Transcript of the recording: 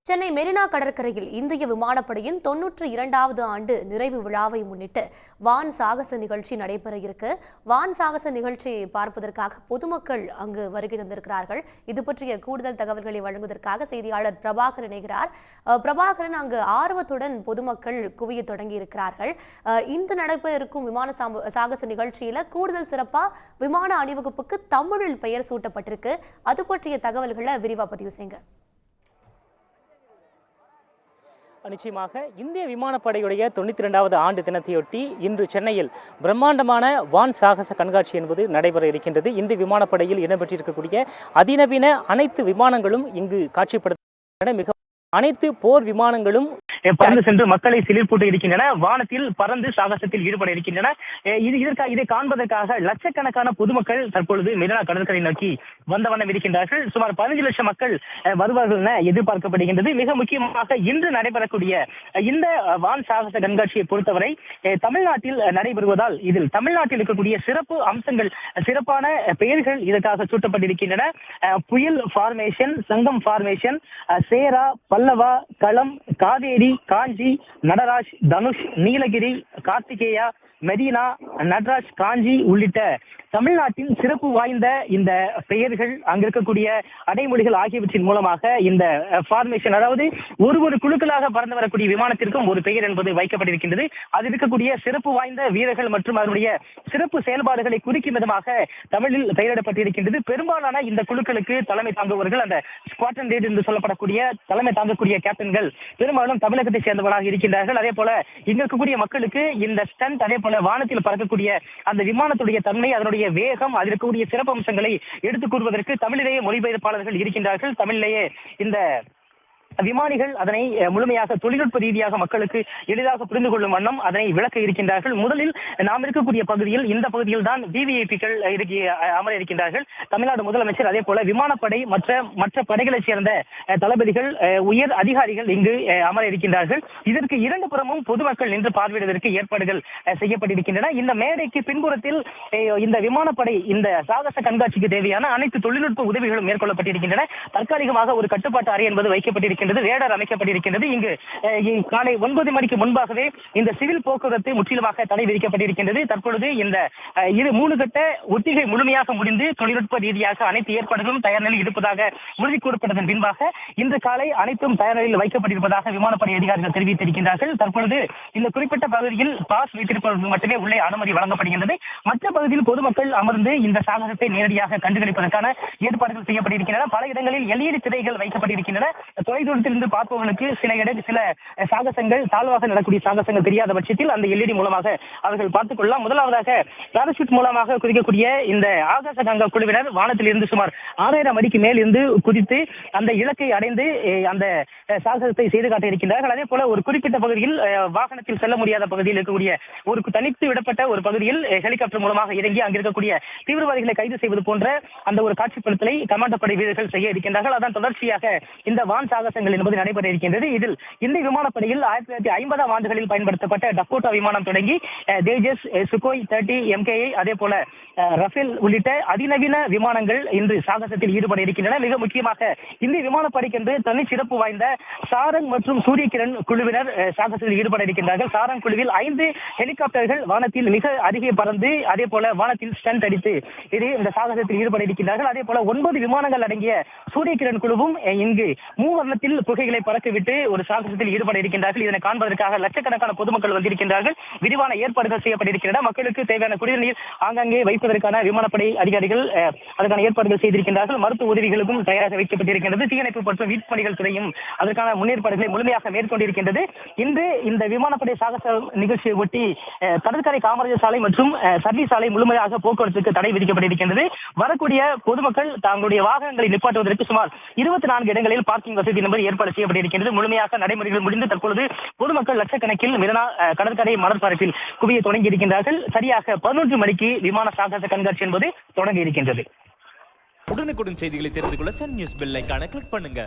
சென்னை மெரினா கடற்கரையில் இந்திய விமானப்படையின் 92வது ஆண்டு நிறைவு விழாவை முன்னிட்டு வான் சாகச நிகழ்ச்சி நடைபெற இருக்கு. வான் சாகச நிகழ்ச்சியை பார்ப்பதற்காக பொதுமக்கள் அங்கு வருகை தந்திருக்கிறார்கள். இது பற்றிய கூடுதல் தகவல்களை வழங்குவதற்காக செய்தியாளர் பிரபாகரன் இணைகிறார். பிரபாகரன், அங்கு ஆர்வத்துடன் பொதுமக்கள் குவிய தொடங்கி இருக்கிறார்கள். இன்று நடைபெற இருக்கும் விமான சாகச நிகழ்ச்சியில கூடுதல் சிறப்பா விமான அணிவகுப்புக்கு தமிழில் பெயர் சூட்டப்பட்டிருக்கு. அது பற்றிய தகவல்களை விரிவா பதிவு செய்யுங்க. நிச்சயமாக இந்திய விமானப்படையுடைய 92வது ஆண்டு தினத்தையொட்டி இன்று சென்னையில் பிரம்மாண்டமான வான் சாகச கண்காட்சி என்பது நடைபெற இருக்கின்றது. இந்திய விமானப்படையில் இடம்பெற்றிருக்கக்கூடிய அதிநவீன அனைத்து விமானங்களும் இங்கு காட்சிப்படுத்த மிக அனைத்து போர் விமானங்களும் பறந்து சென்று மக்களை சிலிர்ப்பூட்ட இருக்கின்றன. வானத்தில் பறந்து சாகசத்தில் ஈடுபட இருக்கின்றன. இதை காண்பதற்காக லட்சக்கணக்கான பொதுமக்கள் தற்பொழுது மெரினா கடற்கரை நோக்கி வந்த வண்ணம் இருக்கின்றார்கள். சுமார் 15 லட்சம் மக்கள் வருவார்கள் என எதிர்பார்க்கப்படுகின்றது. மிக முக்கியமாக இன்று நடைபெறக்கூடிய இந்த வான் சாகச கண்காட்சியை பொறுத்தவரை தமிழ்நாட்டில் நடைபெறுவதால் இதில் தமிழ்நாட்டில் இருக்கக்கூடிய சிறப்பு அம்சங்கள், சிறப்பான பெயர்கள் இதற்காக சூட்டப்பட்டிருக்கின்றன. புயல் ஃபார்மேஷன், சங்கம் ஃபார்மேஷன், சேரா, பல்லவா, களம், காவேரி, காஞ்சி, நடராஜ், தனுஷ், நீலகிரி, கார்த்திகேயா, மெரினா, நடராஜ், காஞ்சி உள்ளிட்ட தமிழ்நாட்டின் சிறப்பு வாய்ந்த இந்த பெயர்கள், அங்கிருக்கக்கூடிய அடைமொழிகள் ஆகியவற்றின் மூலமாக இந்த ஃபார்மேஷன், அதாவது ஒரு குழுக்களாக பறந்து வரக்கூடிய விமானத்திற்கும் ஒரு பெயர் என்பது வைக்கப்பட்டிருக்கின்றது. அதில் இருக்கக்கூடிய சிறப்பு வாய்ந்த வீரர்கள் மற்றும் அதனுடைய சிறப்பு செயல்பாடுகளை குறிக்கும் விதமாக தமிழில் பெயரிடப்பட்டிருக்கின்றது. பெரும்பாலான இந்த குழுக்களுக்கு தலைமை தாங்குபவர்கள், அந்த ஸ்குவாட்ரன் லீடர் என்று சொல்லப்படக்கூடிய தலைமை தாங்கக்கூடிய கேப்டன்கள் பெரும்பாலும் தமிழகத்தை சேர்ந்தவர்களாக இருக்கின்றார்கள். அதே போல இங்க இருக்கக்கூடிய மக்களுக்கு இந்த ஸ்டண்ட், அதே போல வானத்தில் பறக்கக்கூடிய அந்த விமானத்துடைய தன்மை, அதனுடைய வேகம், அதில் இருக்கக்கூடிய சிறப்பு அம்சங்களை எடுத்துக் கூறுவதற்கு தமிழிலேயே மொழிபெயர்ப்பாளர்கள் இருக்கின்றார்கள். தமிழிலேயே இந்த விமானிகள் அதனை முழுமையாக தொழில்நுட்ப ரீதியாக மக்களுக்கு எளிதாக புரிந்து கொள்ளும் வண்ணம் அதனை விளக்க இருக்கின்றார்கள். முதலில் நாம் இருக்கக்கூடிய பகுதியில், இந்த பகுதியில் தான் விவிஐபிக்கள் அமர இருக்கின்றார்கள். தமிழ்நாடு முதலமைச்சர், அதே போல விமானப்படை மற்ற படைகளைச் சேர்ந்த தளபதிகள், உயர் அதிகாரிகள் இங்கு அமர இருக்கின்றார்கள். இதற்கு இரண்டு புறமும் பொதுமக்கள் நின்று பார்வையிடுவதற்கு ஏற்பாடுகள் செய்யப்பட்டிருக்கின்றன. இந்த மேடைக்கு பின்புறத்தில் இந்த விமானப்படை இந்த சாகச கண்காட்சிக்கு தேவையான அனைத்து தொழில்நுட்ப உதவிகளும் மேற்கொள்ளப்பட்டிருக்கின்றன. தற்காலிகமாக ஒரு கட்டுப்பாட்டு அறை என்பது வைக்கப்பட்டிருக்கின்றது. ரேடார் அமைக்கப்பட்டிருக்கின்றது. இங்கு காலை 9 மணிக்கு முன்பாகவே இந்த சிவில் போக்குவரத்து முற்றிலுமாக தடை விதிக்கப்பட்டிருக்கின்றது. தற்பொழுது இந்த 3 கட்ட ஒத்திகை முழுமையாக முடிந்து தொழில்நுட்ப ரீதியாக அனைத்து ஏற்பாடுகளும் தயார் நிலையில் இருப்பதாக உறுதி கூறப்பட்டதன் பின்பாக இன்று காலை அனைத்தும் தயார் நிலையில் வைக்கப்பட்டிருப்பதாக விமானப்படை அதிகாரிகள் தெரிவித்திருக்கின்றார்கள். தற்பொழுது இந்த குறிப்பிட்ட பகுதியில் பாஸ் வைத்திருப்பவர்களுக்கு மட்டுமே உள்ளே அனுமதி வழங்கப்படுகின்றது. மற்ற பகுதியில் பொதுமக்கள் அமர்ந்து இந்த சாகசத்தை நேரடியாக கண்டுகளிப்பதற்கான ஏற்பாடுகள் செய்யப்பட்டிருக்கின்றன. பல இடங்களில் LED திரைகள் வைக்கப்பட்டிருக்கின்றன. தொலைதூரத்திலிருந்து பார்ப்பவர்களுக்கு சில சாகசங்கள், தாழ்வாக நடக்கூடிய சாகசங்கள் தெரியாத பட்சத்தில் அந்த LED மூலமாக அவர்கள் பார்த்துக் கொள்ளலாம். முதலாவதாக பாராசூட் மூலமாக குதிக்கக்கூடிய இந்த ஆகாச கங்கா குழுவினர் வானத்திலிருந்து சுமார் 6000 அடிக்கு மேல் இருந்து குதித்து அந்த இலக்கை அடைந்து அந்த சாகசத்தை செய்து காட்ட இருக்கின்றார்கள். அதே போல ஒரு குறிப்பிட்ட பகுதியில் வாகனத்தில் செல்ல முடியாத பகுதியில் இருக்கக்கூடிய ஒரு தனித்து விடப்பட்ட ஒரு பகுதியில் ஹெலிகாப்டர் மூலமாக இறங்கி அங்கிருக்கக்கூடிய தீவிரவாதிகளை கைது செய்வது போன்ற அந்த ஒரு காட்சிப்படுத்தலை கமாண்டோ படை வீரர்கள் செய்ய இருக்கின்றார்கள். அதன் தொடர்ச்சியாக இந்த வான் சாகசங்கள் என்பது நடைபெற இருக்கின்றது. இதில் இந்திய விமானப்படையில் 1950ஆம் ஆண்டுகளில் பயன்படுத்தப்பட்ட டக்கோட்டா விமானம் தொடங்கி தேஜஸ், சுகோய் 30 MKI, அதே போல ரஃபேல் உள்ளிட்ட அதிநவீன விமானங்கள் இன்று சாகசத்தில் ஈடுபட இருக்கின்றன. மிக முக்கியமாக இந்திய விமானப்படைக்கென்று தனி சிறப்பு வாய்ந்த சாரங் மற்றும் சூரிய கிரண் குழுவினர் சாகசத்தில் ஈடுபட இருக்கின்றார்கள். சாரங் குழுவில் 5 ஹெலிகாப்டர்கள் வானத்தில் மிக அருகே பறந்து அதே போல வானத்தில் ஸ்டண்ட் அடித்து இந்த சாகசத்தில் ஈடுபட இருக்கின்றார்கள். அதே போல 9 விமானங்கள் அடங்கிய சூரிய கிரண் குழுவும் இங்கு மூவர்ணத்தில் புகைகளை பறக்கவிட்டு ஒரு சாகசத்தில் ஈடுபட இருக்கின்றார்கள். இதனை காண்பதற்காக லட்சக்கணக்கான பொதுமக்கள் வந்திருக்கின்றார்கள். விரிவான ஏற்பாடுகள் செய்யப்பட்டிருக்கின்றன. மக்களுக்கு தேவையான குடிநீர் ஆங்காங்கே வைப்பதற்கான விமானப்படை அதிகாரிகள் அதற்கான ஏற்பாடுகள் செய்திருக்கின்றார்கள். மருத்துவ உதவிகளுக்கும் தயாராக வைக்கப்பட்டிருக்கின்றது. தீயணைப்பு மற்றும் வீட்டு பணிகள் துறையும் அதற்கான முன்னேற்பாடுகளை முழுமையாக மேற்கொண்டிருக்கின்றது. இன்று இந்த விமானப்படை சாகச நிகழ்ச்சியை ஒட்டி கடற்கரை காமராஜர் சாலை மற்றும் சர்வீஸ் சாலை முழுமையாக போக்குவரத்துக்கு தடை விதிக்கப்பட்டிருக்கின்றது. வரக்கூடிய பொதுமக்கள் தங்களுடைய வாகனங்களை நிப்பாட்டுவதற்கு சுமார் 24 இடங்களில் பார்க்கிங் வசதி என்பது ஏற்பாடு செய்யப்பட்டிருக்கின்றது. முழுமையாக நடைமுறைகள் முடிந்து தற்பொழுது பொதுமக்கள் லட்சக்கணக்கில் மெரினா கடற்கரை மணற்பரப்பில் குவிய தொடங்கி இருக்கின்றார்கள். சரியாக 11 மணிக்கு விமான சாகச கண்காட்சி என்பது தொடங்க இருக்கின்றது. உடனுக்குடன் செய்திகளை தெரிந்து கொள்ள சன் நியூஸ் பெல் ஐகானை கிளிக் பண்ணுங்க.